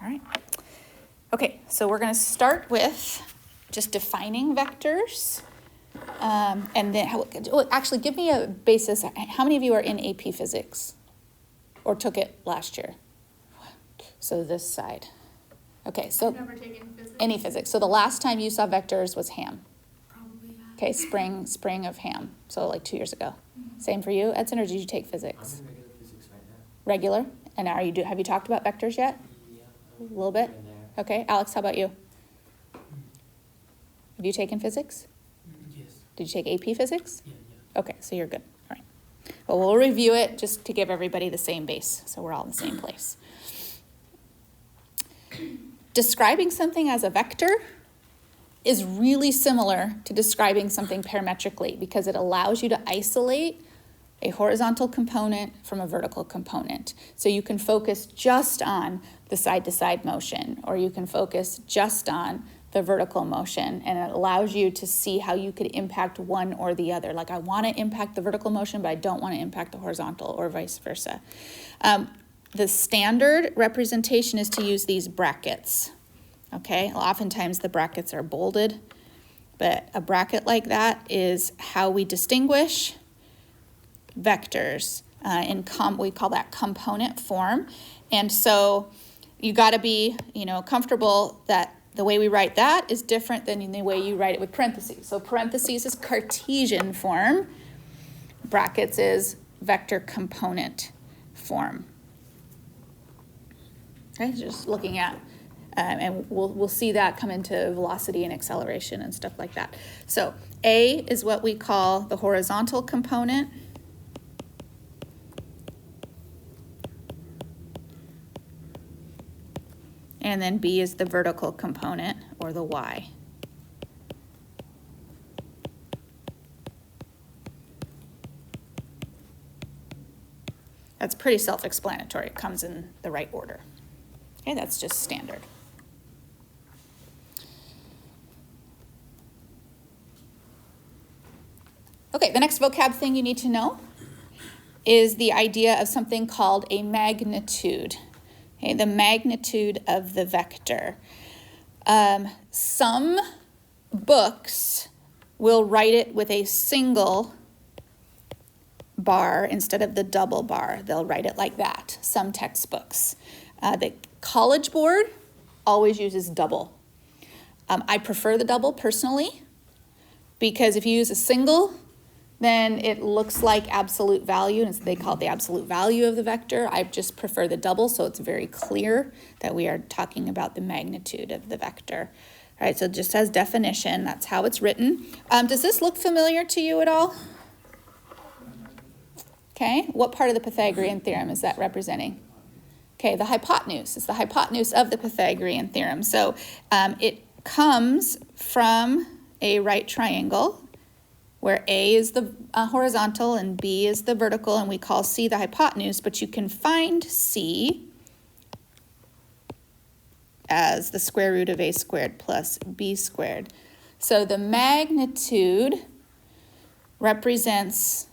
All right. Okay, so we're going to start with just defining vectors. And then, actually, give me a basis. How many of you are in AP Physics or took it last year? So this side. Okay, so I've never taken physics. Any physics. So the last time you saw vectors was ham. Probably, yeah. Okay, spring of ham. So like 2 years ago. Mm-hmm. Same for you, Edson, or did you take physics? I'm in regular physics right now. Regular? And have you talked about vectors yet? Yeah. A little bit? Okay, Alex, how about you? Have you taken physics? Yes. Did you take AP Physics? Yeah. Okay, so you're good. All right. Well, we'll review it just to give everybody the same base, so we're all in the same place. Describing something as a vector is really similar to describing something parametrically because it allows you to isolate a horizontal component from a vertical component. So you can focus just on the side-to-side motion, or you can focus just on the vertical motion, and it allows you to see how you could impact one or the other. Like, I want to impact the vertical motion, but I don't want to impact the horizontal, or vice versa. The standard representation is to use these brackets. Okay, oftentimes the brackets are bolded, but a bracket like that is how we distinguish vectors. We call that component form. And so you got to be, comfortable that the way we write that is different than the way you write it with parentheses. So parentheses is Cartesian form. Brackets is vector component form. Okay, just looking at, and we'll see that come into velocity and acceleration and stuff like that. So A is what we call the horizontal component. And then B is the vertical component, or the Y. That's pretty self-explanatory. It comes in the right order. Okay, that's just standard. Okay, the next vocab thing you need to know is the idea of something called a magnitude. Okay, the magnitude of the vector. Some books will write it with a single bar instead of the double bar. They'll write it like that, some textbooks. The College Board always uses double. I prefer the double personally, because if you use a single, then it looks like absolute value, and they call it the absolute value of the vector. I just prefer the double, so it's very clear that we are talking about the magnitude of the vector. All right, so just as definition, that's how it's written. Does this look familiar to you at all? Okay, what part of the Pythagorean theorem is that representing? Okay, the hypotenuse. It's the hypotenuse of the Pythagorean theorem. So it comes from a right triangle, where A is the horizontal and B is the vertical, and we call C the hypotenuse, but you can find C as the square root of A squared plus B squared. So the magnitude represents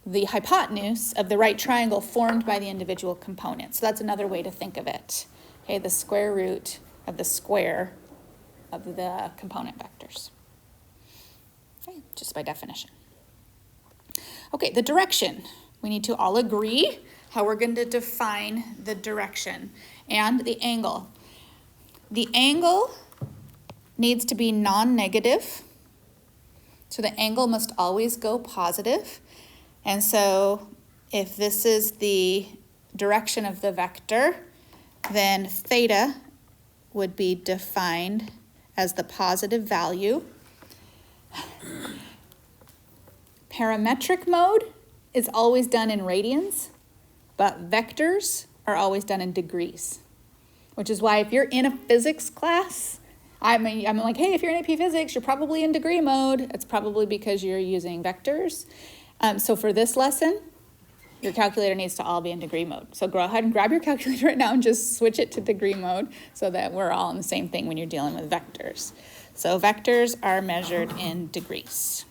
the hypotenuse of the right triangle formed by the individual components. So that's another way to think of it. Okay, the square root of the square of the component vectors. Okay, just by definition. Okay, the direction. We need to all agree how we're going to define the direction and the angle. The angle needs to be non-negative. So the angle must always go positive. And so if this is the direction of the vector, then theta would be defined as the positive value. Parametric mode is always done in radians, but vectors are always done in degrees, which is why if you're in a physics class, I'm like, hey, if you're in AP Physics, you're probably in degree mode. It's probably because you're using vectors. So for this lesson, your calculator needs to all be in degree mode. So go ahead and grab your calculator right now and just switch it to degree mode so that we're all in the same thing when you're dealing with vectors. So vectors are measured in degrees.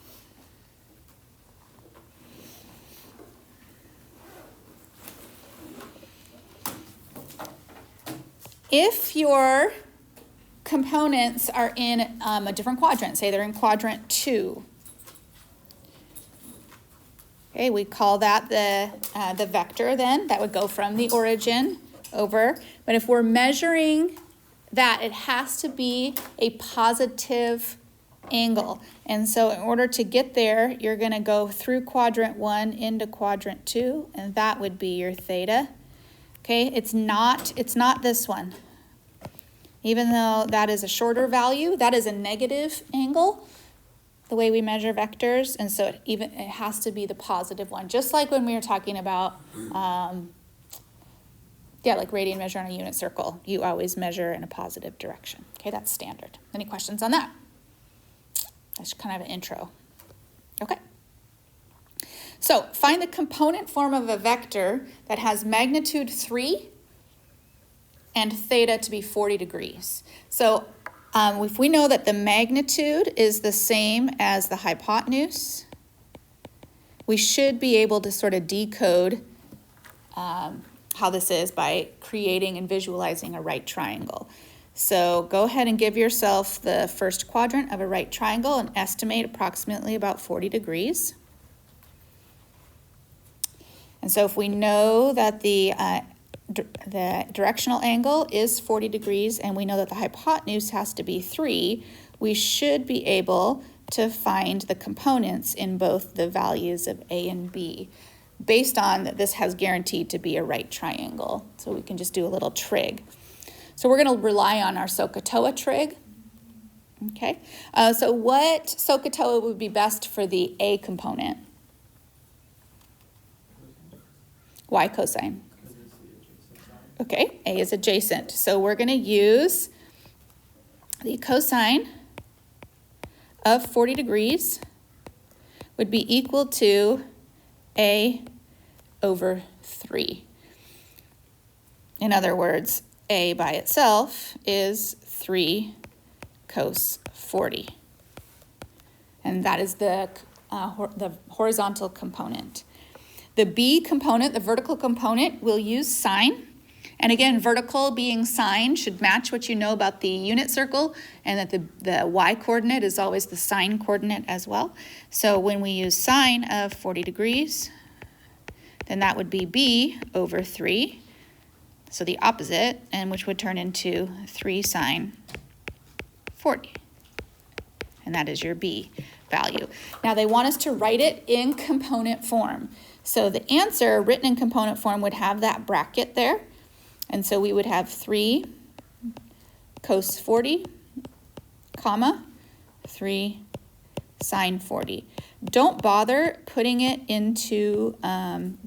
If your components are in a different quadrant, say they're in quadrant 2, okay, we call that the vector then. That would go from the origin over. But if we're measuring that, it has to be a positive angle. And so in order to get there, you're going to go through quadrant 1 into quadrant 2, and that would be your theta. Okay, it's not this one. Even though that is a shorter value, that is a negative angle, the way we measure vectors, and so it has to be the positive one. Just like when we were talking about, like radian measure on a unit circle, you always measure in a positive direction. Okay, that's standard. Any questions on that? That's kind of an intro. Okay. So find the component form of a vector that has magnitude 3 and theta to be 40 degrees. So if we know that the magnitude is the same as the hypotenuse, we should be able to sort of decode how this is by creating and visualizing a right triangle. So go ahead and give yourself the first quadrant of a right triangle and estimate approximately about 40 degrees. And so if we know that the directional angle is 40 degrees and we know that the hypotenuse has to be 3, we should be able to find the components in both the values of A and B based on that this has guaranteed to be a right triangle. So we can just do a little trig. So we're going to rely on our SOHCAHTOA trig. Okay, so what SOHCAHTOA would be best for the A component? Y cosine. Okay, A is adjacent. So we're going to use the cosine of 40 degrees would be equal to A over 3. In other words, A by itself is 3 cos 40. And that is the horizontal component. The B component, the vertical component, we'll use sine. And again, vertical being sine should match what you know about the unit circle, and that the y-coordinate is always the sine coordinate as well. So when we use sine of 40 degrees, then that would be B over 3. So the opposite, and which would turn into 3 sine 40. And that is your B value. Now they want us to write it in component form. So the answer written in component form would have that bracket there. And so we would have 3 cos 40, comma, 3 sine 40. Don't bother putting it into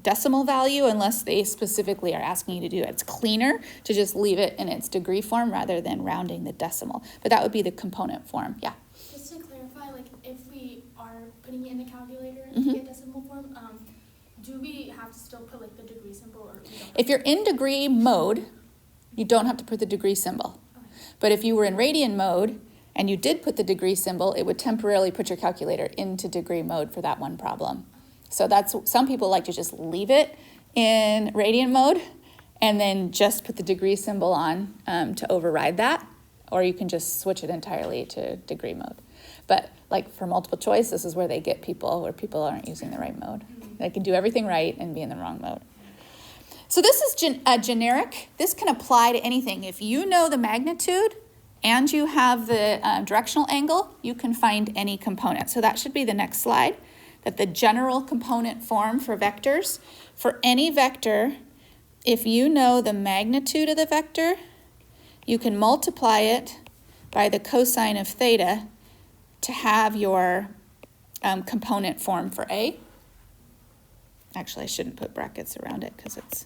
decimal value unless they specifically are asking you to do it. It's cleaner to just leave it in its degree form rather than rounding the decimal. But that would be the component form, yeah. Just to clarify, like if we are putting it in the calculator Mhm. to get decimal form, do we have to still put like the degree symbol, or we don't? If you're in degree mode, you don't have to put the degree symbol. Okay. But if you were in radian mode and you did put the degree symbol, it would temporarily put your calculator into degree mode for that one problem. So that's, some people like to just leave it in radian mode and then just put the degree symbol on to override that, or you can just switch it entirely to degree mode. But like for multiple choice, this is where they get people, where people aren't using the right mode. They can do everything right and be in the wrong mode. So this is generic. This can apply to anything. If you know the magnitude and you have the directional angle, you can find any component. So that should be the next slide, that the general component form for vectors. For any vector, if you know the magnitude of the vector, you can multiply it by the cosine of theta to have your component form for A. Actually, I shouldn't put brackets around it because it's...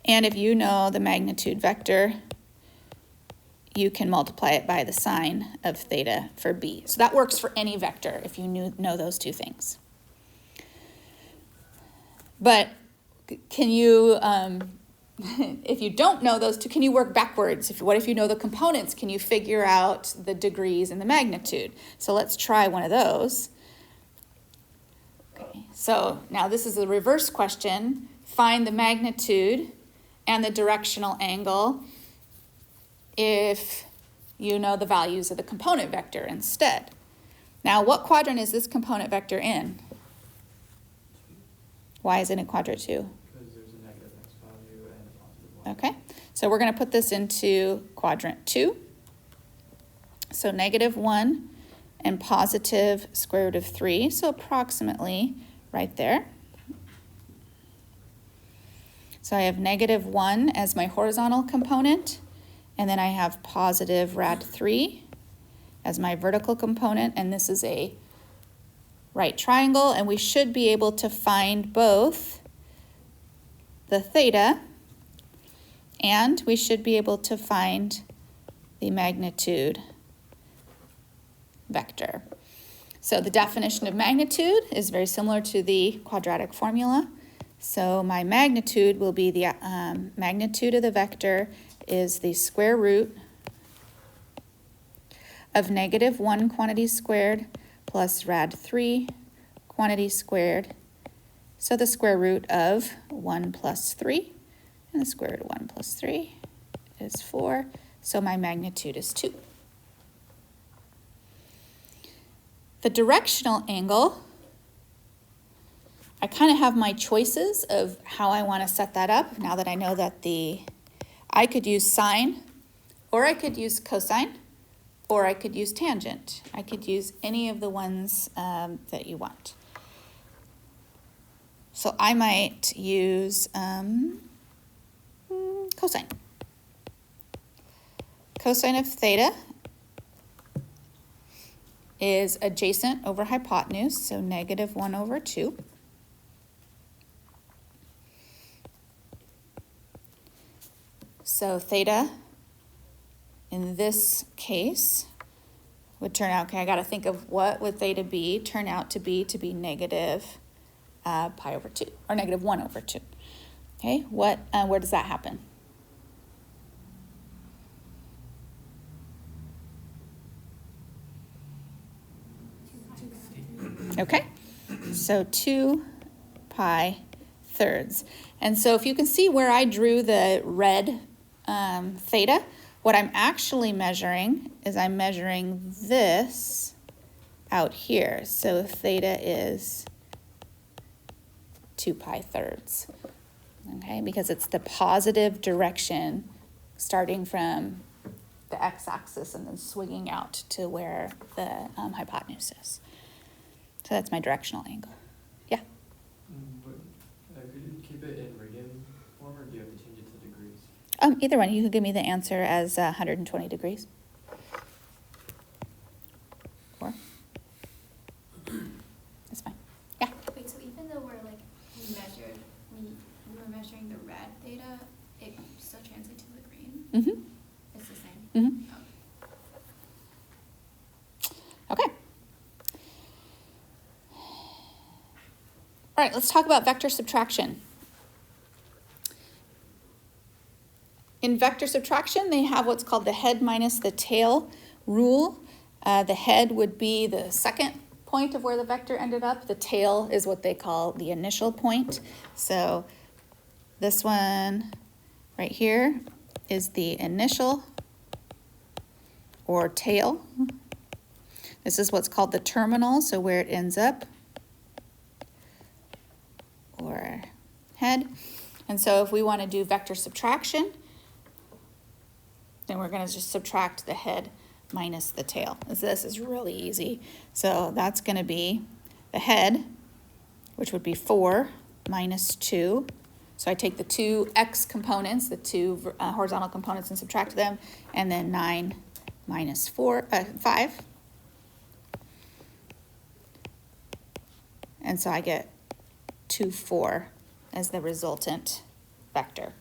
And if you know the magnitude vector, you can multiply it by the sine of theta for B. So that works for any vector if you know those two things. But can you, if you don't know those two, can you work backwards? What if you know the components? Can you figure out the degrees and the magnitude? So let's try one of those. Okay, so now this is a reverse question. Find the magnitude and the directional angle if you know the values of the component vector instead. Now, what quadrant is this component vector in? Why is it in quadrant 2? Because there's a negative x value and a positive 1. Okay, so we're going to put this into quadrant 2. So -1 and positive square root of 3, so approximately right there. So I have -1 as my horizontal component, and then I have positive rad 3 as my vertical component, and this is a right triangle, and we should be able to find both the theta, and we should be able to find the magnitude vector. So the definition of magnitude is very similar to the quadratic formula. So my magnitude will be the magnitude of the vector is the square root of -1 quantity squared plus rad 3 quantity squared. So the square root of 1 plus 3, and the square root of 1 plus 3 is 4. So my magnitude is 2. The directional angle, I kind of have my choices of how I want to set that up now that I know that I could use sine, or I could use cosine, or I could use tangent. I could use any of the ones that you want. So I might use cosine. Cosine of theta is adjacent over hypotenuse, so -1 over 2. So theta, in this case, would turn out, okay, I got to think of what would theta be, turn out to be negative pi over 2, or -1 over 2. Okay, where does that happen? Okay, so 2 pi thirds. And so if you can see where I drew the red theta, what I'm actually measuring is I'm measuring this out here. So theta is 2 pi thirds, okay, because it's the positive direction starting from the x-axis and then swinging out to where the hypotenuse is. So that's my directional angle. Yeah? Could you keep it in radian form, or do you have to change it to degrees? Either one. You could give me the answer as 120 degrees. Or? That's fine. Yeah? Wait, so even though we were measuring the red theta, it still translates to the green? Mm-hmm. It's the same? Mm-hmm. Oh. Okay. All right, let's talk about vector subtraction. In vector subtraction, they have what's called the head minus the tail rule. The head would be the second point of where the vector ended up. The tail is what they call the initial point. So this one right here is the initial or tail. This is what's called the terminal, so where it ends up, or head. And so if we want to do vector subtraction, then we're going to just subtract the head minus the tail. This is really easy. So that's going to be the head, which would be 4 minus 2. So I take the two x components, the two horizontal components, and subtract them, and then 9 minus 5. And so I get 2, 4 as the resultant vector.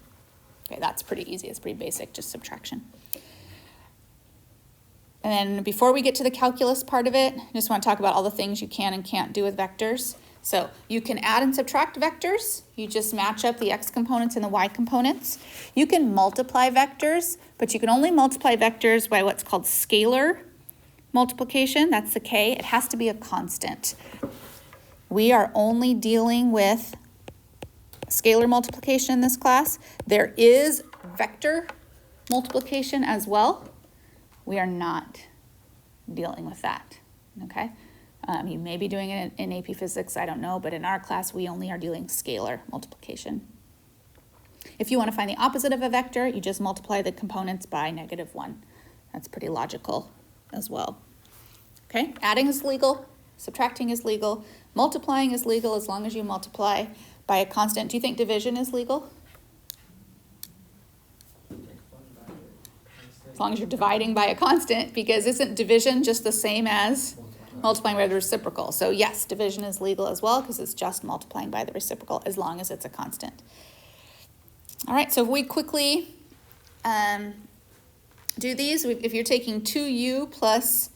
Okay, that's pretty easy. It's pretty basic, just subtraction. And then before we get to the calculus part of it, I just want to talk about all the things you can and can't do with vectors. So you can add and subtract vectors. You just match up the x components and the y components. You can multiply vectors, but you can only multiply vectors by what's called scalar multiplication. That's the k. It has to be a constant. We are only dealing with scalar multiplication in this class. There is vector multiplication as well. We are not dealing with that, okay? You may be doing it in AP Physics, I don't know, but in our class, we only are doing scalar multiplication. If you want to find the opposite of a vector, you just multiply the components by -1. That's pretty logical as well. Okay, adding is legal, subtracting is legal, multiplying is legal as long as you multiply by a constant. Do you think division is legal? As long as you're dividing by a constant, because isn't division just the same as multiplying by the reciprocal? So yes, division is legal as well because it's just multiplying by the reciprocal as long as it's a constant. All right, so if we quickly do these, if you're taking 2u plus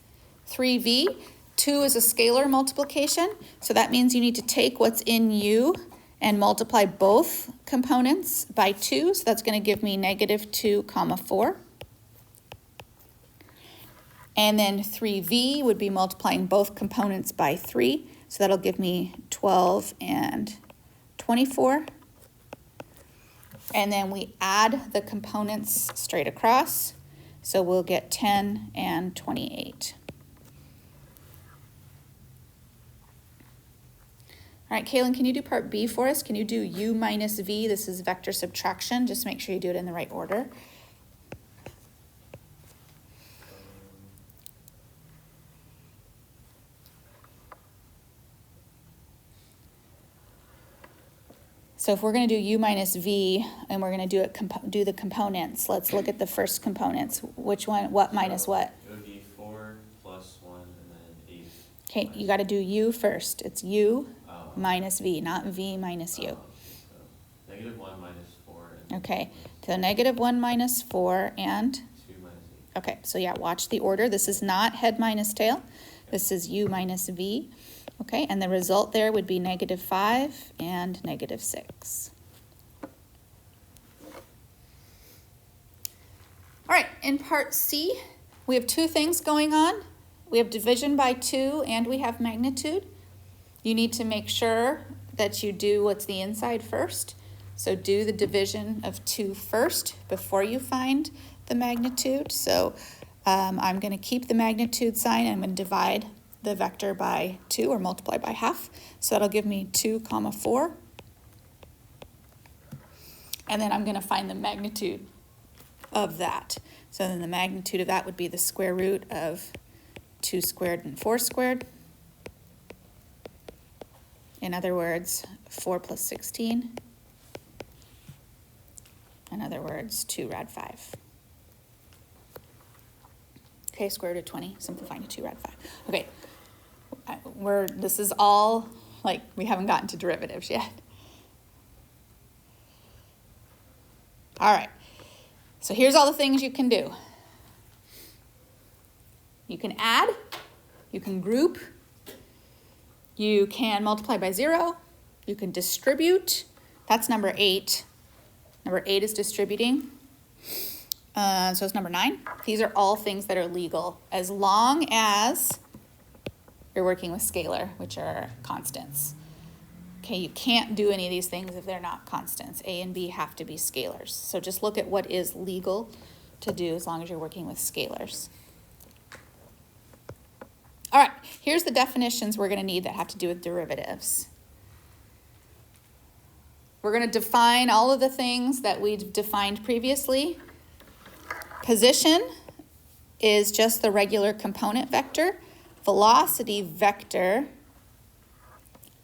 3v, 2 is a scalar multiplication, so that means you need to take what's in u and multiply both components by 2, so that's going to give me -2, 4. And then 3v would be multiplying both components by 3, so that'll give me 12 and 24. And then we add the components straight across, so we'll get 10 and 28. All right, Kaylin, can you do part B for us? Can you do u minus v? This is vector subtraction. Just make sure you do it in the right order. So if we're going to do u minus v and we're going to do the components, let's look at the first components. Which one? What minus what? It would be 4 plus 1 and then 8. Okay, you got to do u first. It's u Oh. minus v, not v minus u. So -1 minus 4. And Okay, so -1 minus 4 and, 2 minus 8. okay, so yeah, watch the order. This is not head minus tail. This is u minus v. Okay, and the result there would be -5 and -6. All right, in part C, we have two things going on. We have division by 2 and we have magnitude. You need to make sure that you do what's the inside first. So do the division of 2 first before you find the magnitude. So I'm going to keep the magnitude sign and I'm going to divide the vector by 2 or multiply by half. So that'll give me 2, 4. And then I'm going to find the magnitude of that. So then the magnitude of that would be the square root of 2 squared and 4 squared. In other words, 4 plus 16. In other words, 2 rad 5. Okay, square root of 20, simplifying to 2 rad 5. Okay, this is all, like, we haven't gotten to derivatives yet. All right, so here's all the things you can do. You can add, you can group, you can multiply by 0, you can distribute. That's number 8. Number 8 is distributing. So it's number 9. These are all things that are legal as long as you're working with scalar, which are constants. Okay, you can't do any of these things if they're not constants. A and B have to be scalars. So just look at what is legal to do as long as you're working with scalars. All right, here's the definitions we're going to need that have to do with derivatives. We're going to define all of the things that we've defined previously. Position is just the regular component vector. Velocity vector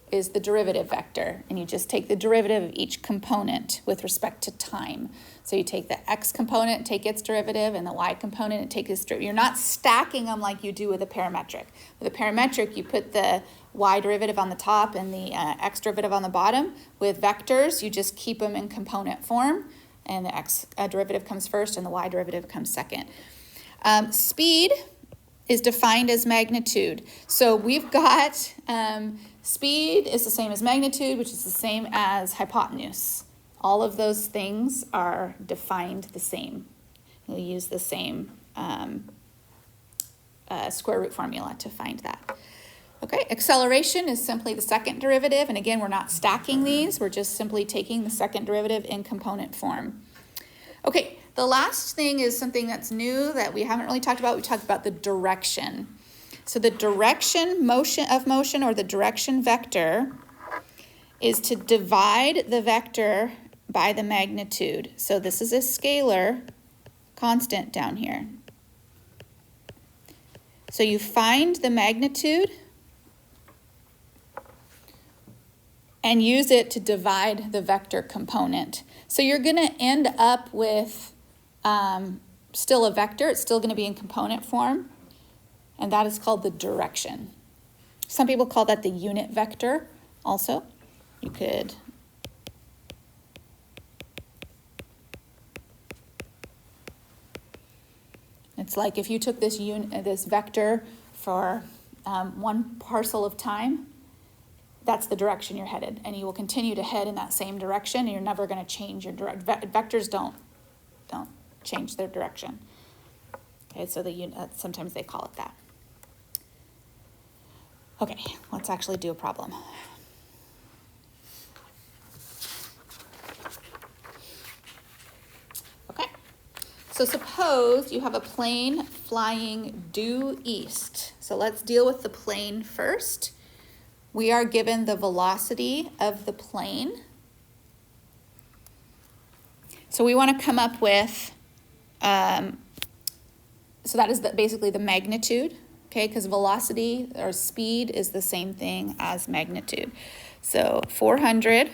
is the derivative vector, and you just take the derivative of each component with respect to time. So you take the x component, take its derivative, and the y component, and take its derivative. You're not stacking them like you do with a parametric. With a parametric, you put the y derivative on the top and the x derivative on the bottom. With vectors, you just keep them in component form, and the x derivative comes first and the y derivative comes second. Speed is defined as magnitude. So we've got speed is the same as magnitude, which is the same as hypotenuse. All of those things are defined the same. We'll use the same square root formula to find that. Okay, acceleration is simply the second derivative, and again, we're not stacking these, we're just simply taking the second derivative in component form. Okay, the last thing is something that's new that we haven't really talked about. We talked about the direction. So the direction of motion, or the direction vector, is to divide the vector by the magnitude. So this is a scalar constant down here. So you find the magnitude and use it to divide the vector component. So you're going to end up with still a vector. It's still going to be in component form, and that is called the direction. Some people call that the unit vector also. You could it's like if you took this vector for one parcel of time, that's the direction you're headed, and you will continue to head in that same direction, and you're never going to change your direction. Vectors don't change their direction. Okay, so sometimes they call it that. Okay, let's actually do a problem. Okay, so suppose you have a plane flying due east. So let's deal with the plane first. We are given the velocity of the plane. So we want to come up with, so that is basically the magnitude, okay, because velocity or speed is the same thing as magnitude. So 400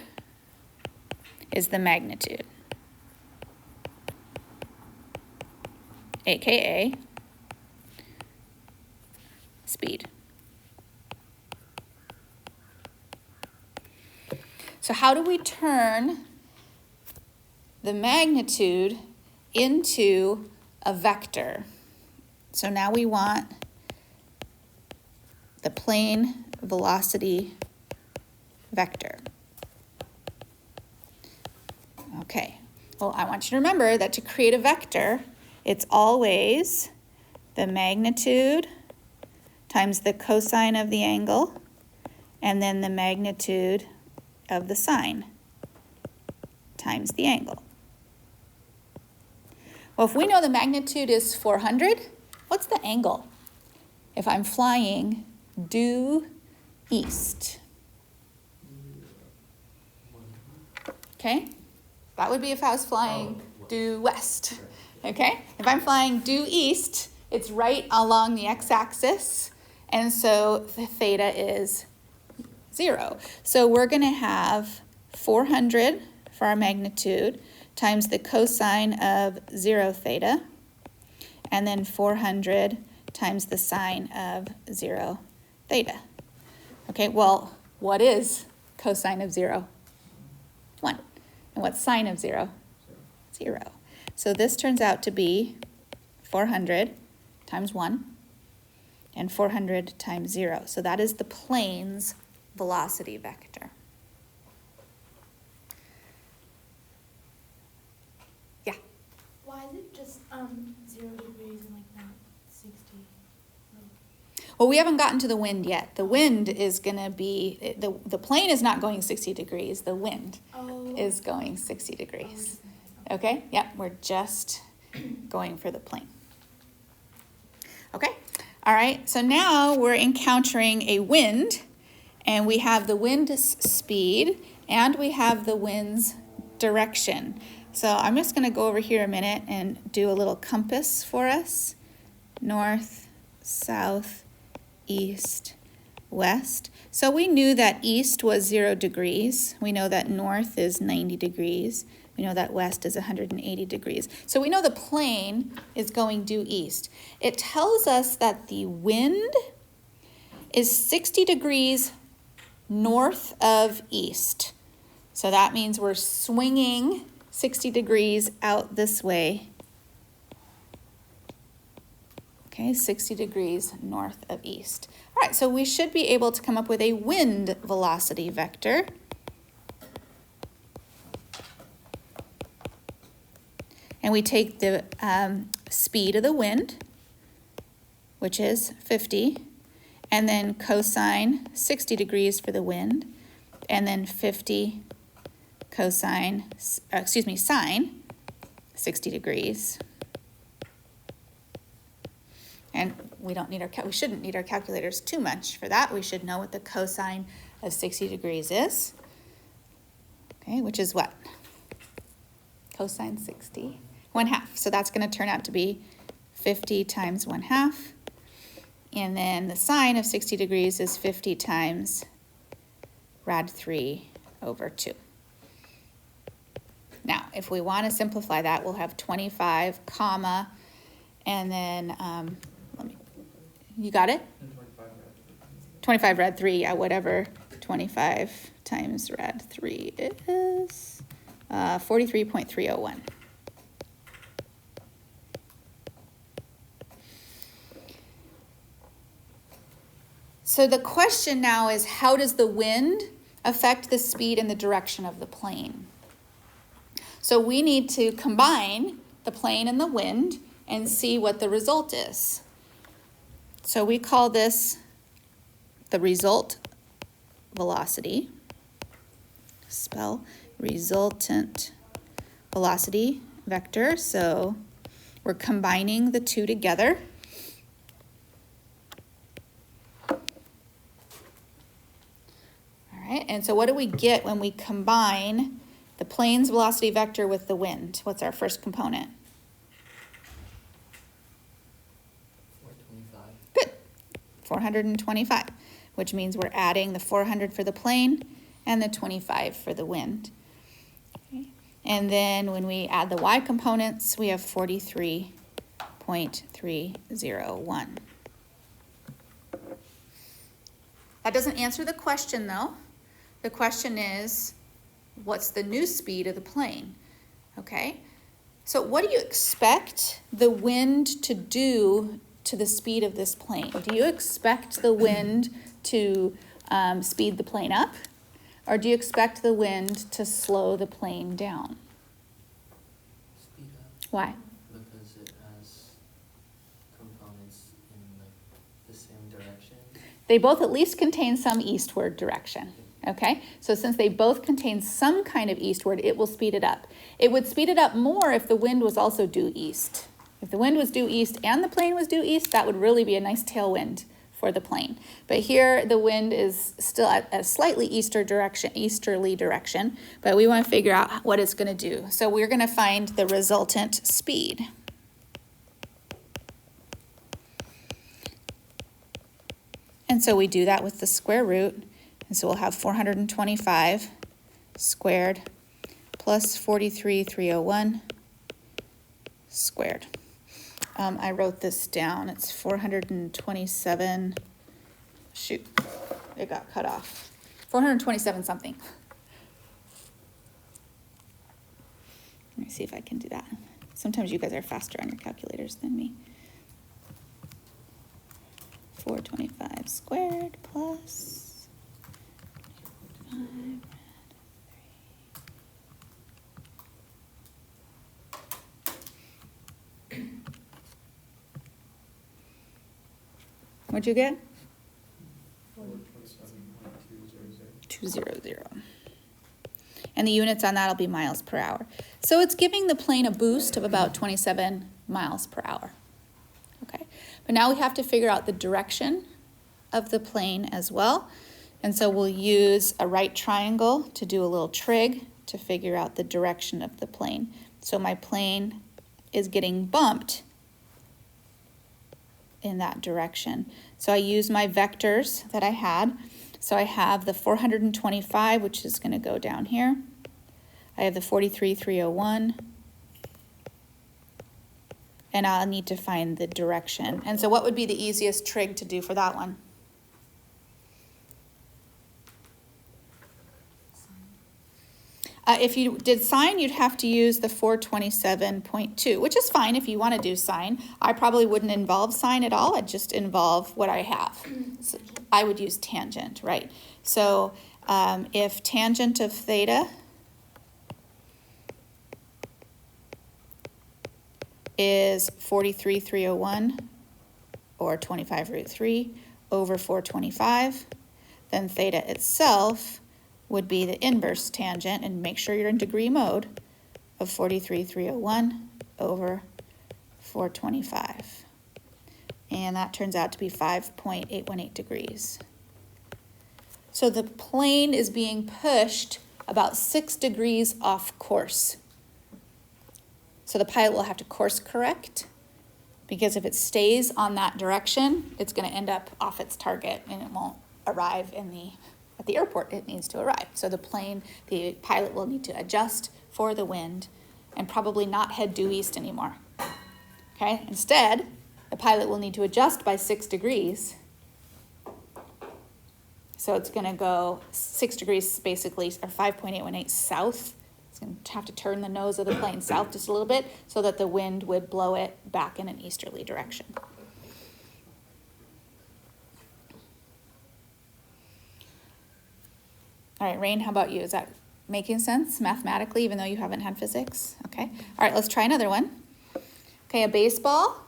is the magnitude, aka speed. So how do we turn the magnitude into a vector? So now we want the plane velocity vector. Okay, well, I want you to remember that to create a vector, it's always the magnitude times the cosine of the angle, and then the magnitude of the sine times the angle. Well, if we know the magnitude is 400, what's the angle if I'm flying due east? Okay, that would be if I was flying due west. Okay, if I'm flying due east, it's right along the x-axis, and so the theta is 0. So we're going to have 400 for our magnitude times the cosine of 0 theta, and then 400 times the sine of 0 theta. Okay, well, what is cosine of 0? 1. And what's sine of 0? 0. So this turns out to be 400 times 1 and 400 times 0. So that is the plane's velocity vector. Yeah. Why is it just 0 degrees and like not 60? Well, we haven't gotten to the wind yet. The wind is going to be, the plane is not going 60 degrees. The wind is going 60 degrees. Okay? Yep, we're just going for the plane. Okay? All right, so now we're encountering a wind, and we have the wind's speed, and we have the wind's direction. So I'm just going to go over here a minute and do a little compass for us. North, south, east, west. So we knew that east was 0 degrees. We know that north is 90 degrees. We know that west is 180 degrees. So we know the plane is going due east. It tells us that the wind is 60 degrees north of east. So that means we're swinging 60 degrees out this way. Okay, 60 degrees north of east. All right, so we should be able to come up with a wind velocity vector. And we take the speed of the wind, which is 50, and then cosine 60 degrees for the wind, and then 50 sine 60 degrees. And we shouldn't need our calculators too much for that. We should know what the cosine of 60 degrees is. Okay, which is what? Cosine 60, 1/2. So that's going to turn out to be 50 times 1/2. And then the sine of 60 degrees is 50 times rad 3 over 2. Now, if we want to simplify that, we'll have 25 comma, and then, you got it? And 25 rad. 25 rad 3, yeah, whatever 25 times rad 3 is, 43.301. So the question now is, how does the wind affect the speed and the direction of the plane? So we need to combine the plane and the wind and see what the result is. So we call this the result velocity. Spell resultant velocity vector. So we're combining the two together. All right, and so what do we get when we combine the plane's velocity vector with the wind? What's our first component? 425. Good, 425, which means we're adding the 400 for the plane and the 25 for the wind. Okay. And then when we add the y components, we have 43.301. That doesn't answer the question though. The question is, what's the new speed of the plane? Okay, so what do you expect the wind to do to the speed of this plane? Do you expect the wind to speed the plane up, or do you expect the wind to slow the plane down? Speed up. Why? Because it has components in like the same direction. They both at least contain some eastward direction. Okay, so since they both contain some kind of eastward, it will speed it up. It would speed it up more if the wind was also due east. If the wind was due east and the plane was due east, that would really be a nice tailwind for the plane. But here the wind is still at a slightly easterly direction, but we want to figure out what it's going to do. So we're going to find the resultant speed. And so we do that with the square root. And so we'll have 425 squared plus 43,301 squared. I wrote this down. It's 427. Shoot, it got cut off. 427 something. Let me see if I can do that. Sometimes you guys are faster on your calculators than me. 425 squared plus 5. What'd you get? 200. And the units on that will be miles per hour. So it's giving the plane a boost of about 27 miles per hour. Okay, but now we have to figure out the direction of the plane as well. And so we'll use a right triangle to do a little trig to figure out the direction of the plane. So my plane is getting bumped in that direction. So I use my vectors that I had. So I have the 425, which is going to go down here. I have the 43,301. And I'll need to find the direction. And so what would be the easiest trig to do for that one? If you did sine, you'd have to use the 427.2, which is fine if you want to do sine. I probably wouldn't involve sine at all. I'd just involve what I have. So I would use tangent, right? So if tangent of theta is 43,301 or 25 root 3, over 425. Then theta itself would be the inverse tangent, and make sure you're in degree mode, of 43,301 over 425. And that turns out to be 5.818 degrees. So the plane is being pushed about 6 degrees off course. So the pilot will have to course correct, because if it stays on that direction, it's going to end up off its target and it won't arrive at the airport it needs to arrive. So the pilot will need to adjust for the wind and probably not head due east anymore. Okay, instead, the pilot will need to adjust by 6 degrees. So it's going to go 6 degrees basically, or 5.818 south. It's going to have to turn the nose of the plane south just a little bit so that the wind would blow it back in an easterly direction. All right, Rain, how about you? Is that making sense mathematically, even though you haven't had physics? Okay. All right, let's try another one. Okay, a baseball.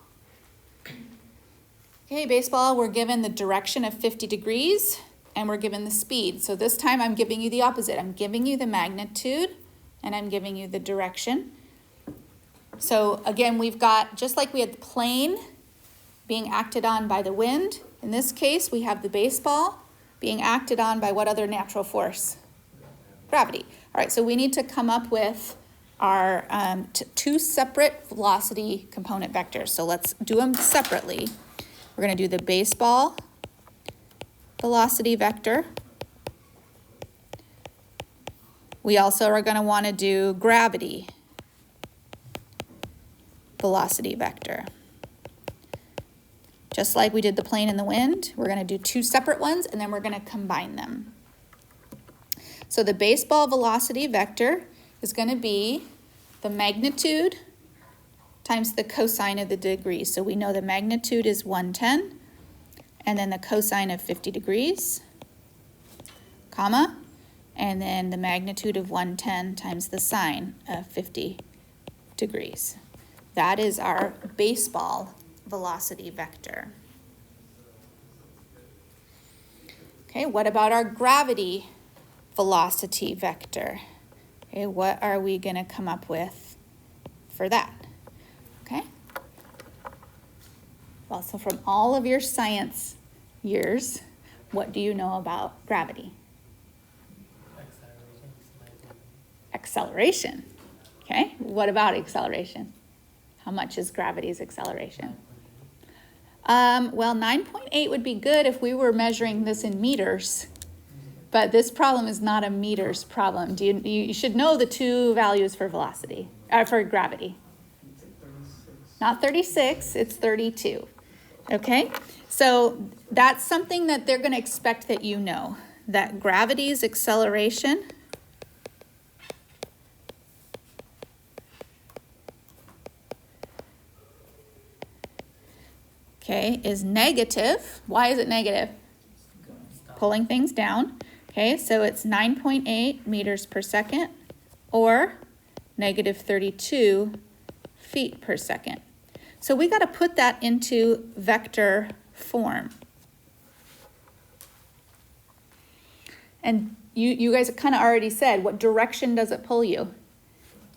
Okay, baseball, we're given the direction of 50 degrees and we're given the speed. So this time I'm giving you the opposite. I'm giving you the magnitude and I'm giving you the direction. So again, we've got, just like we had the plane being acted on by the wind, in this case we have the baseball being acted on by what other natural force? Gravity. All right, so we need to come up with our two separate velocity component vectors. So let's do them separately. We're going to do the baseball velocity vector. We also are going to want to do gravity velocity vector. Just like we did the plane and the wind, we're going to do two separate ones and then we're going to combine them. So the baseball velocity vector is going to be the magnitude times the cosine of the degree. So we know the magnitude is 110, and then the cosine of 50 degrees, comma, and then the magnitude of 110 times the sine of 50 degrees. That is our baseball velocity vector. Okay, what about our gravity velocity vector? Okay, what are we going to come up with for that? Okay. Well, so from all of your science years, what do you know about gravity? Acceleration. Okay, what about acceleration? How much is gravity's acceleration? Well, 9.8 would be good if we were measuring this in meters, but this problem is not a meters problem. You should know the two values for velocity, for gravity. Not 36, it's 32. Okay, so that's something that they're going to expect that you know, that gravity's acceleration is negative. Why is it negative? Pulling things down. Okay, so it's 9.8 meters per second or negative 32 feet per second. So we got to put that into vector form. And you guys kind of already said, what direction does it pull you?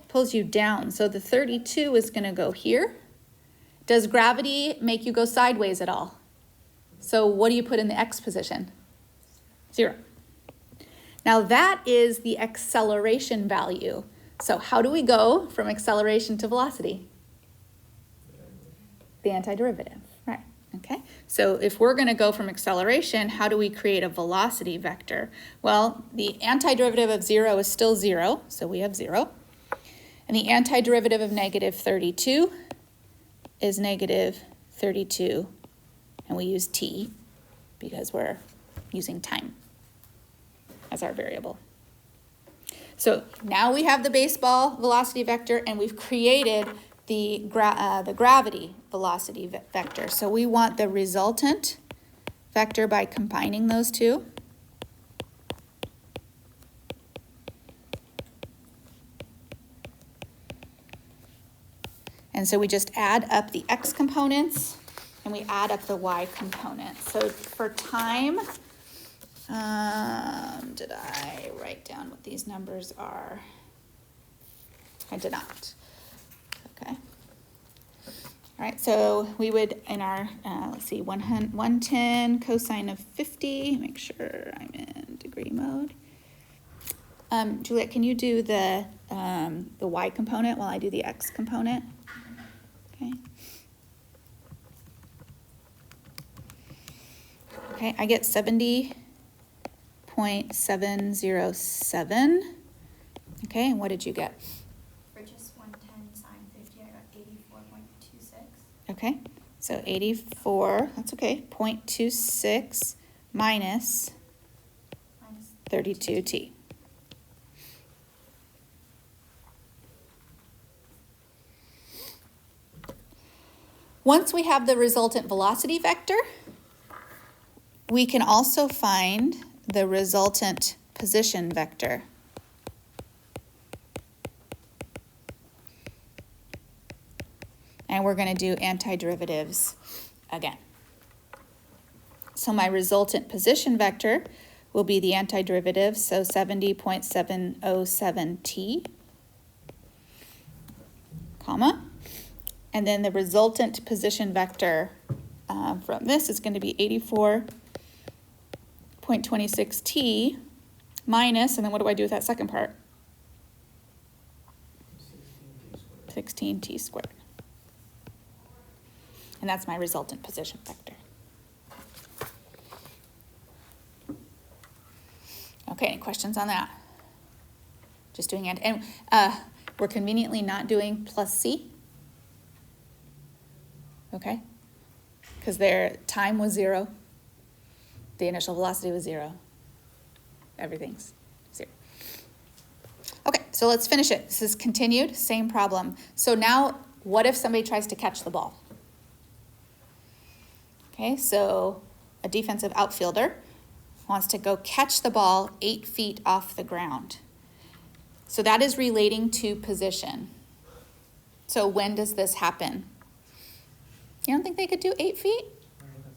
It pulls you down. So the 32 is going to go here. Does gravity make you go sideways at all? So what do you put in the x position? 0. Now that is the acceleration value. So how do we go from acceleration to velocity? The antiderivative, right? Okay, so if we're going to go from acceleration, how do we create a velocity vector? Well, the antiderivative of 0 is still 0, so we have 0. And the antiderivative of negative 32 is negative 32, and we use t because we're using time as our variable. So now we have the baseball velocity vector, and we've created the gravity velocity vector. So we want the resultant vector by combining those two. And so we just add up the x components and we add up the y component. So for time, did I write down what these numbers are? I did not. Okay. All right, so we would, in our, let's see, 110 cosine of 50, make sure I'm in degree mode. Juliet, can you do the y component while I do the x component? Okay. Okay, I get 70.707. Okay, and what did you get? For just 110 sine 50, I got 84.26. Okay, so 84, that's okay, 0.26 minus Minus 32t. Once we have the resultant velocity vector, we can also find the resultant position vector. And we're going to do antiderivatives again. So my resultant position vector will be the antiderivative, so 70.707t, comma, and then the resultant position vector from this is going to be 84.26t minus, and then what do I do with that second part? 16t squared. And that's my resultant position vector. Okay, any questions on that? Just doing it. And we're conveniently not doing plus c. Okay? Because their time was 0. The initial velocity was 0. Everything's 0. Okay, so let's finish it. This is continued, same problem. So now, what if somebody tries to catch the ball? Okay, so a defensive outfielder wants to go catch the ball 8 feet off the ground. So that is relating to position. So when does this happen? You don't think they could do 8 feet?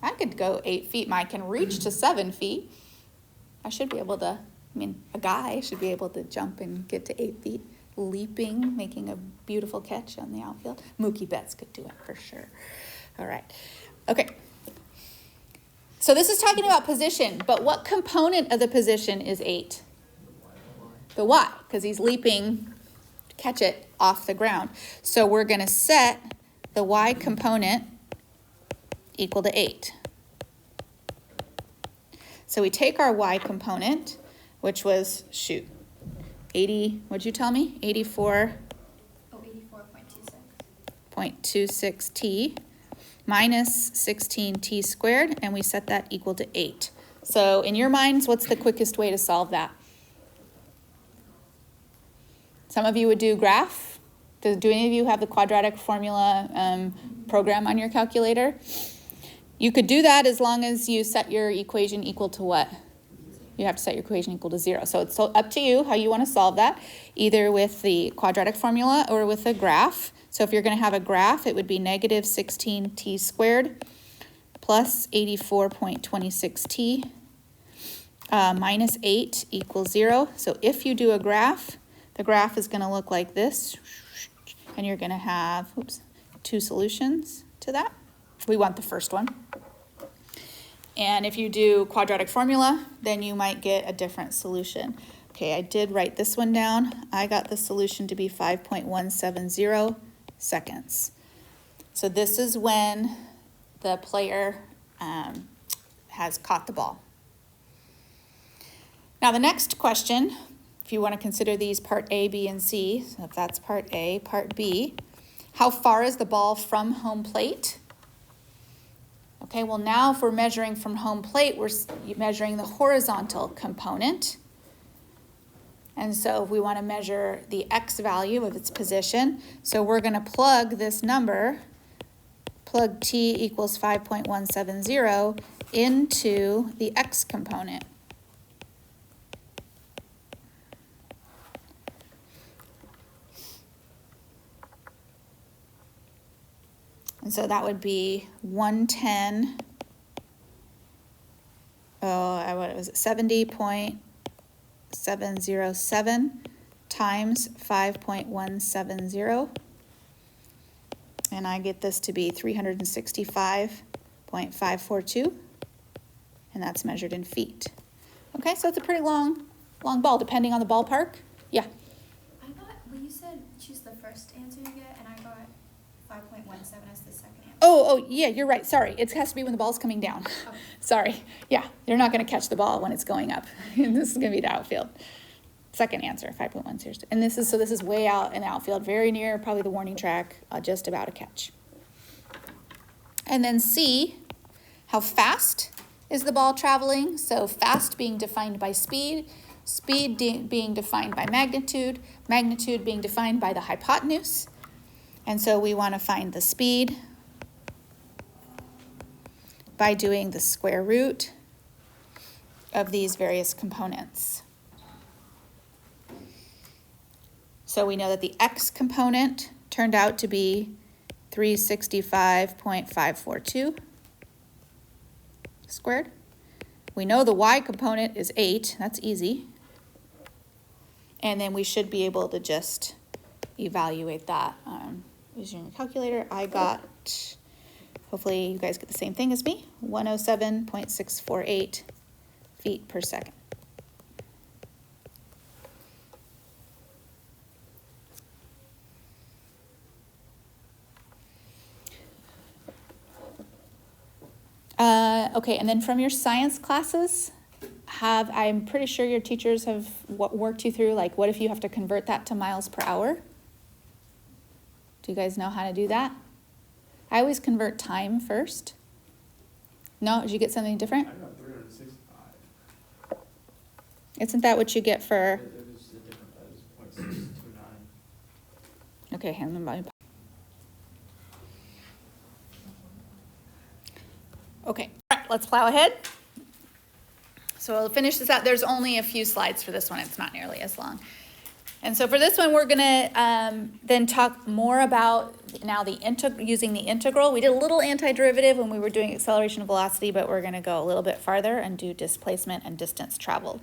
I could go 8 feet. I can reach to 7 feet. I should be able to, a guy should be able to jump and get to 8 feet, leaping, making a beautiful catch on the outfield. Mookie Betts could do it for sure. All right. Okay. So this is talking about position, but what component of the position is 8? The y, because he's leaping to catch it off the ground. So we're going to set the y component equal to 8. So we take our y component, which was, 80, what'd you tell me? 84. Oh, 84.26. 0.26t minus 16t squared, and we set that equal to 8. So in your minds, what's the quickest way to solve that? Some of you would do graph. Do any of you have the quadratic formula program on your calculator? You could do that as long as you set your equation equal to what? You have to set your equation equal to 0. So it's up to you how you want to solve that, either with the quadratic formula or with a graph. So if you're going to have a graph, it would be negative 16t squared plus 84.26t minus 8 equals 0. So if you do a graph, the graph is going to look like this, and you're going to have, 2 solutions to that. We want the first one. And if you do quadratic formula, then you might get a different solution. Okay, I did write this one down. I got the solution to be 5.170 seconds. So this is when the player has caught the ball. Now the next question, if you want to consider these part A, B, and C, so if that's part A, part B, how far is the ball from home plate? Okay, well now if we're measuring from home plate, we're measuring the horizontal component. And so we want to measure the x value of its position. So we're going to plug this number, plug t equals 5.170 into the x component. And so that would be 110, what was it, 70.707 times 5.170. And I get this to be 365.542, and that's measured in feet. Okay, so it's a pretty long ball, depending on the ballpark. Yeah. I got, well, you said choose the first answer you get, and I got 5.17 as the second answer. Oh, yeah, you're right. Sorry. It has to be when the ball's coming down. Oh. Sorry. Yeah, you're not going to catch the ball when it's going up. This is going to be the outfield. Second answer, 5.10. And this is way out in the outfield, very near probably the warning track, just about a catch. And then C, how fast is the ball traveling? So fast being defined by speed, speed being defined by magnitude, magnitude being defined by the hypotenuse. And so we want to find the speed by doing the square root of these various components. So we know that the x component turned out to be 365.542 squared. We know the y component is 8, that's easy. And then we should be able to just evaluate that using a calculator. I got, hopefully you guys get the same thing as me, 107.648 feet per second. Okay, and then from your science classes, I'm pretty sure your teachers have worked you through, like, what if you have to convert that to miles per hour? Do you guys know how to do that? I always convert time first. No, did you get something different? I got 365. Isn't that what you get for, It was a different, it was 0.629. okay, hang on. Okay, all right, let's plow ahead. So we'll finish this out. There's only a few slides for this one. It's not nearly as long. And so for this one, we're gonna then talk more about now using the integral. We did a little antiderivative when we were doing acceleration and velocity, but we're gonna go a little bit farther and do displacement and distance traveled.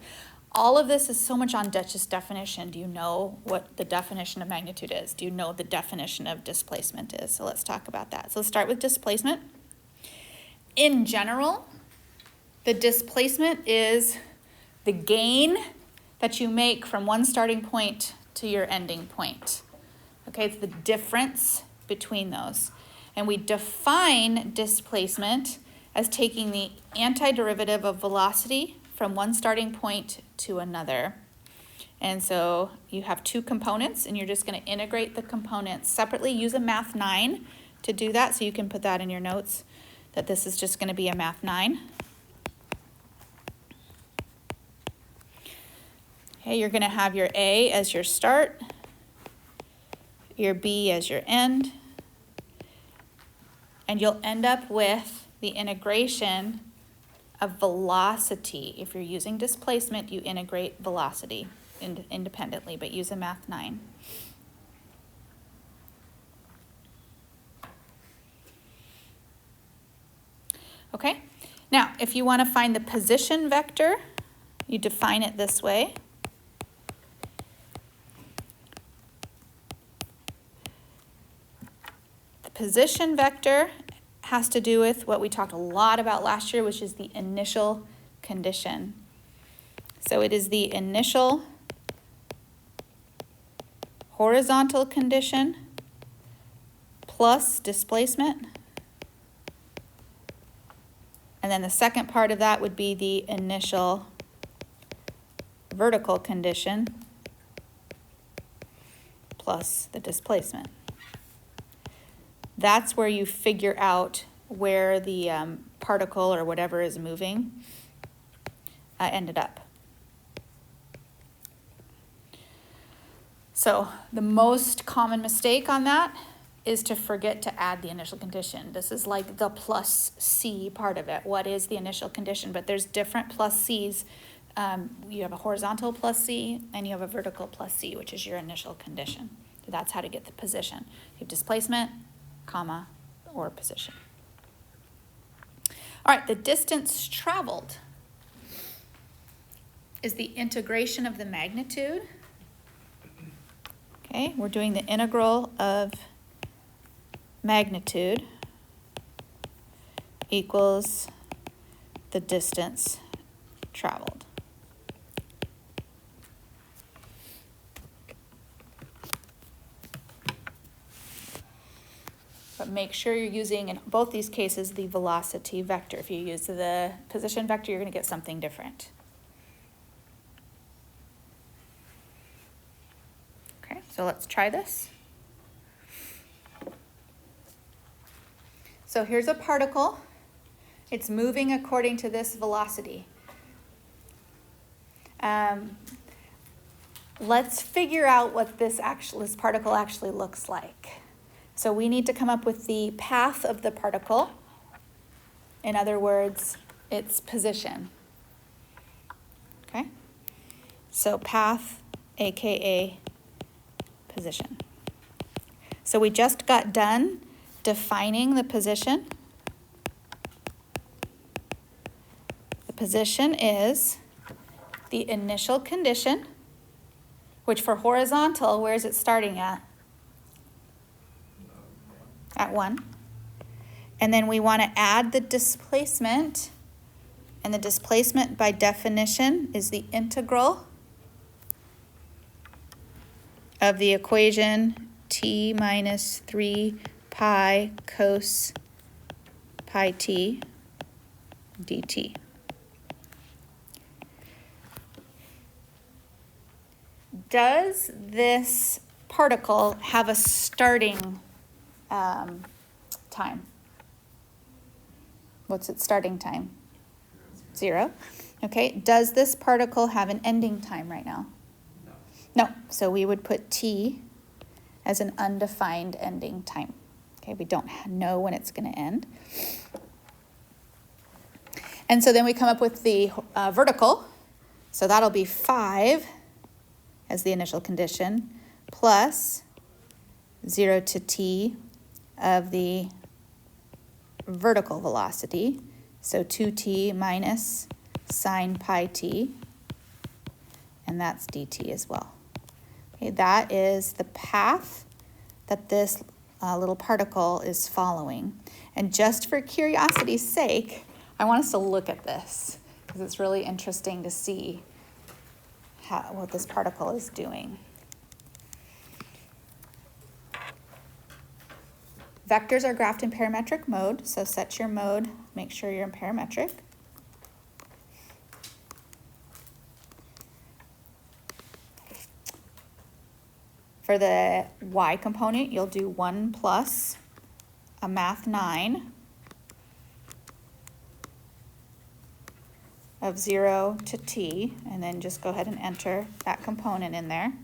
All of this is so much on Dutch's definition. Do you know what the definition of magnitude is? Do you know what the definition of displacement is? So let's talk about that. So let's start with displacement. In general, the displacement is the gain that you make from one starting point to your ending point. Okay, it's the difference between those. And we define displacement as taking the antiderivative of velocity from one starting point to another. And so you have two components, and you're just going to integrate the components separately. Use a Math 9 to do that, so you can put that in your notes, that this is just going to be a Math 9. Okay, you're going to have your A as your start, your B as your end, and you'll end up with the integration of velocity. If you're using displacement, you integrate velocity independently, but use a Math 9. Okay, now if you want to find the position vector, you define it this way. The position vector has to do with what we talked a lot about last year, which is the initial condition. So it is the initial horizontal condition plus displacement. And then the second part of that would be the initial vertical condition plus the displacement. That's where you figure out where the particle or whatever is moving ended up. So the most common mistake on that is to forget to add the initial condition. This is like the plus C part of it. What is the initial condition? But there's different plus C's. You have a horizontal plus C and you have a vertical plus C, which is your initial condition. So that's how to get the position. You have displacement, comma, or position. All right, the distance traveled is the integration of the magnitude. Okay, we're doing the integral of magnitude equals the distance traveled. But make sure you're using, in both these cases, the velocity vector. If you use the position vector, you're going to get something different. Okay, so let's try this. So here's a particle. It's moving according to this velocity. Let's figure out what this particle actually looks like. So we need to come up with the path of the particle. In other words, its position. Okay? So path, aka position. So we just got done defining the position. The position is the initial condition, which for horizontal, where is it starting at? At 1. And then we want to add the displacement, and the displacement by definition is the integral of the equation t minus 3 pi cos pi t dt. Does this particle have a starting time? What's its starting time? 0. Okay, does this particle have an ending time right now? No. No, so we would put t as an undefined ending time. Okay, we don't know when it's going to end. And so then we come up with the vertical. So that'll be 5 as the initial condition plus 0 to t of the vertical velocity. So 2t minus sine pi t, and that's dt as well. Okay, that is the path that this little particle is following. And just for curiosity's sake, I want us to look at this because it's really interesting to see what this particle is doing. Vectors are graphed in parametric mode, so set your mode, make sure you're in parametric. For the y component, you'll do 1 plus a math 9 of 0 to t, and then just go ahead and enter that component in there.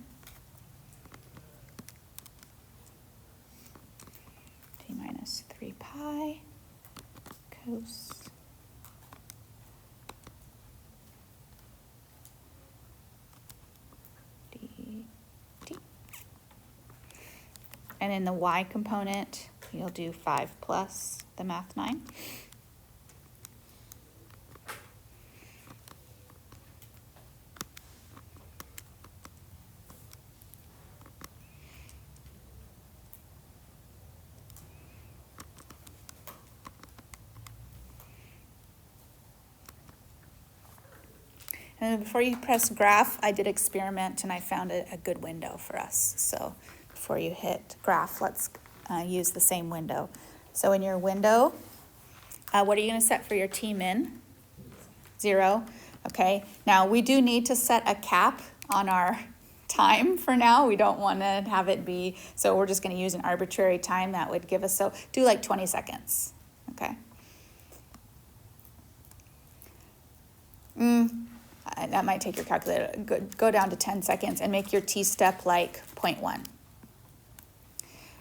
T minus 3 pi cos dt. And in the y component, you'll do 5 plus the math 9. And then before you press graph, I did experiment and I found a good window for us. So before you hit graph, let's use the same window. So in your window, what are you going to set for your t-min? 0. Okay. Now we do need to set a cap on our time for now. We don't want to have it be, so we're just going to use an arbitrary time that would give us, so do like 20 seconds. Okay. That might take your calculator. Go down to 10 seconds and make your t-step like 0.1.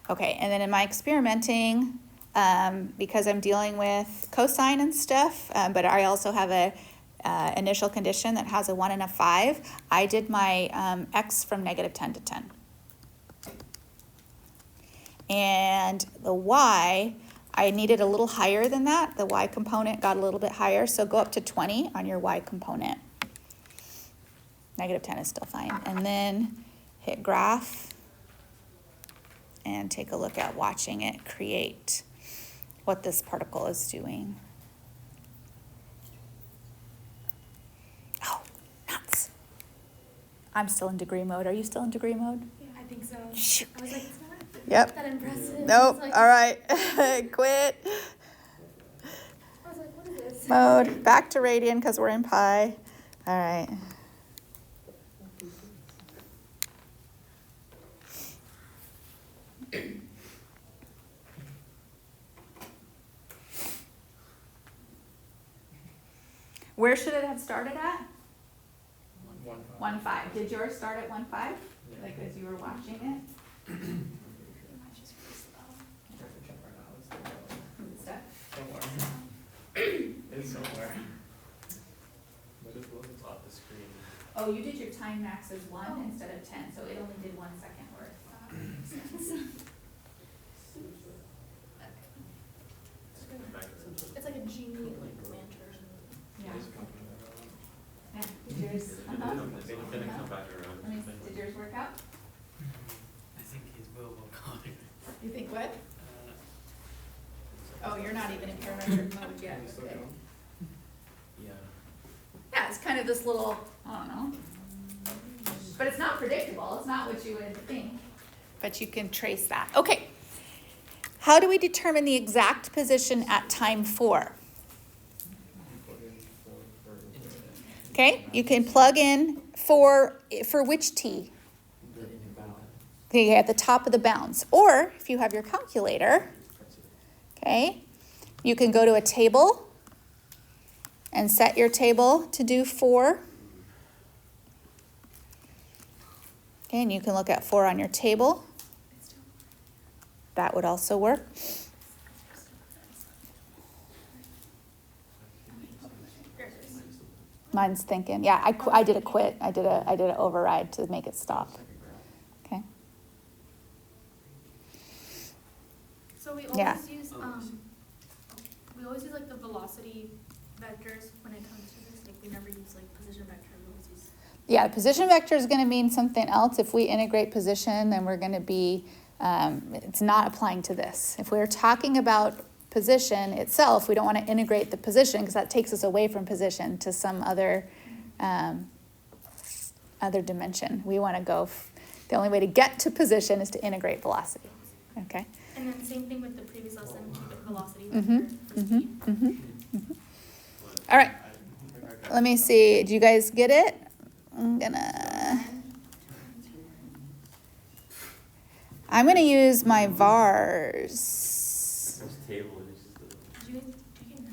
Okay, and then in my experimenting, because I'm dealing with cosine and stuff, but I also have a initial condition that has a 1 and a 5, I did my x from -10 to 10. And the y, I needed a little higher than that. The y component got a little bit higher, so go up to 20 on your y component. Negative 10 is still fine. And then hit graph and take a look at watching it create what this particle is doing. Oh, nuts. I'm still in degree mode. Are you still in degree mode? Yeah, I think so. Shoot. I was like, it's not Yep. that impressive. Nope. It's like- All right. Quit. I was like, what is this? Mode. Back to radian because we're in pi. All right. Where should it have started at? 1.5. Did yours start at 1.5? Yeah. Like as you were watching it? Mine's just really slow. Stuff? It's somewhere. But it's It's off the screen. Oh, you did your time max as 1 Oh. instead of 10, so it only did 1 second worth. It's like a genie lantern. Yeah. It's coming around. Yeah. Did yours? It's Uh-huh. gonna come back around. Let me, did yours work out? I think his will call it. You think what? Oh, you're not even in parametric mode yet. Can you still Okay. go? Yeah. Yeah, it's kind of this little, I don't know. But it's not predictable. It's not what you would think. But you can trace that. Okay. How do we determine the exact position at time 4? Plug in for Okay, you can plug in for which t? The integral. Okay, at the top of the bounds. Or if you have your calculator, okay, you can go to a table and set your table to do 4. Okay, and you can look at 4 on your table. That would also work. Mine's thinking. Yeah, I did a quit. I did an override to make it stop. Okay. So we Yeah. always use, like the velocity vectors when it comes to this, like we never use like position vector, we always use. Yeah, position vector is going to mean something else. If we integrate position, then we're going to be, it's not applying to this. If we're talking about position itself, we don't want to integrate the position because that takes us away from position to some other dimension. We want to go, the only way to get to position is to integrate velocity. Okay? And then same thing with the previous lesson, keep it velocity Mm-hmm, vector for mm-hmm, speed. mm-hmm, mm-hmm. All right, let me see. Do you guys get it? I'm gonna use my vars. This table is Did you guys, you can,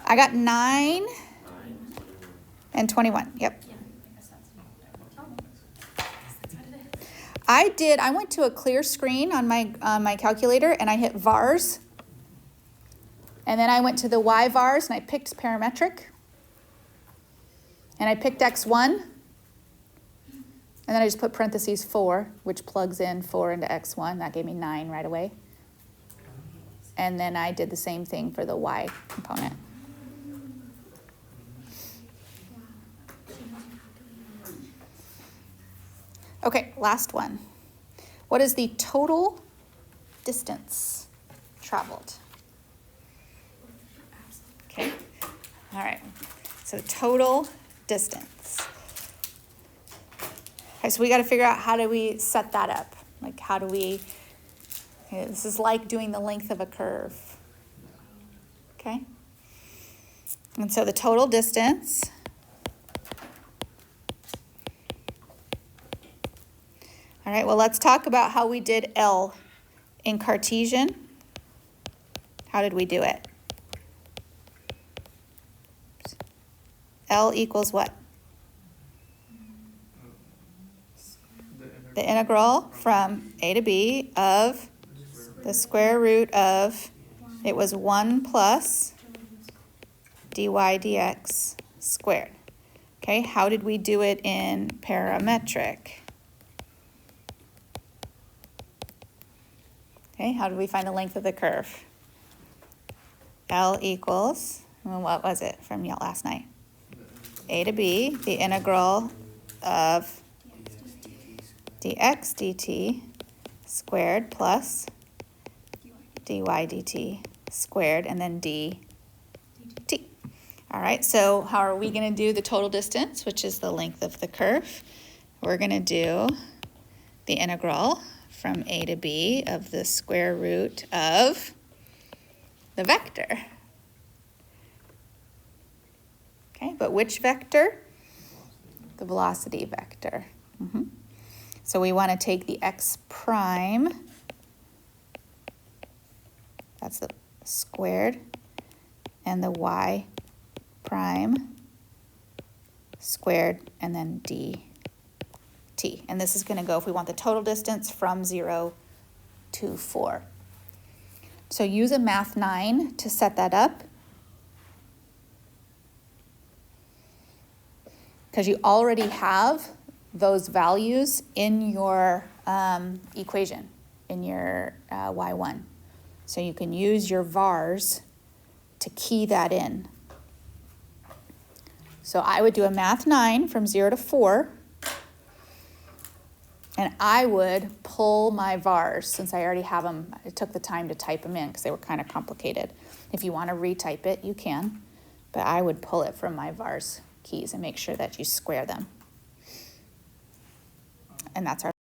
I got 9 9, 21. and 21. Yep. yeah. Oh. That's what it is. I went to a clear screen on my calculator and I hit vars. And then I went to the y vars and I picked parametric. And I picked x1. And then I just put parentheses 4, which plugs in 4 into x1. That gave me 9 right away. And then I did the same thing for the y component. Okay, last one. What is the total distance traveled? Okay, all right. So total distance. Okay, so we got to figure out how do we set that up? Like how do we, okay, this is like doing the length of a curve. Okay? And so the total distance all right, well, let's talk about how we did L in Cartesian. How did we do it? L equals what? The integral from a to b of the square root of, it was 1 plus dy dx squared. Okay, how did we do it in parametric? Okay, how do we find the length of the curve? L equals, well, what was it from last night? A to B, the integral of dx dt squared plus dy dt squared, and then dt. All right, so how are we going to do the total distance, which is the length of the curve? We're going to do the integral from a to b of the square root of the vector. Okay, but which vector? The velocity vector. So we want to take the x prime, that's the squared, and the y prime squared, and then dt. And this is going to go, if we want the total distance, from 0 to 4. So use a Math 9 to set that up, because you already have those values in your equation, in your y1. So you can use your vars to key that in. So I would do a Math 9 from 0 to 4, and I would pull my vars, since I already have them. I took the time to type them in because they were kind of complicated. If you want to retype it, you can, but I would pull it from my vars keys and make sure that you square them. And that's our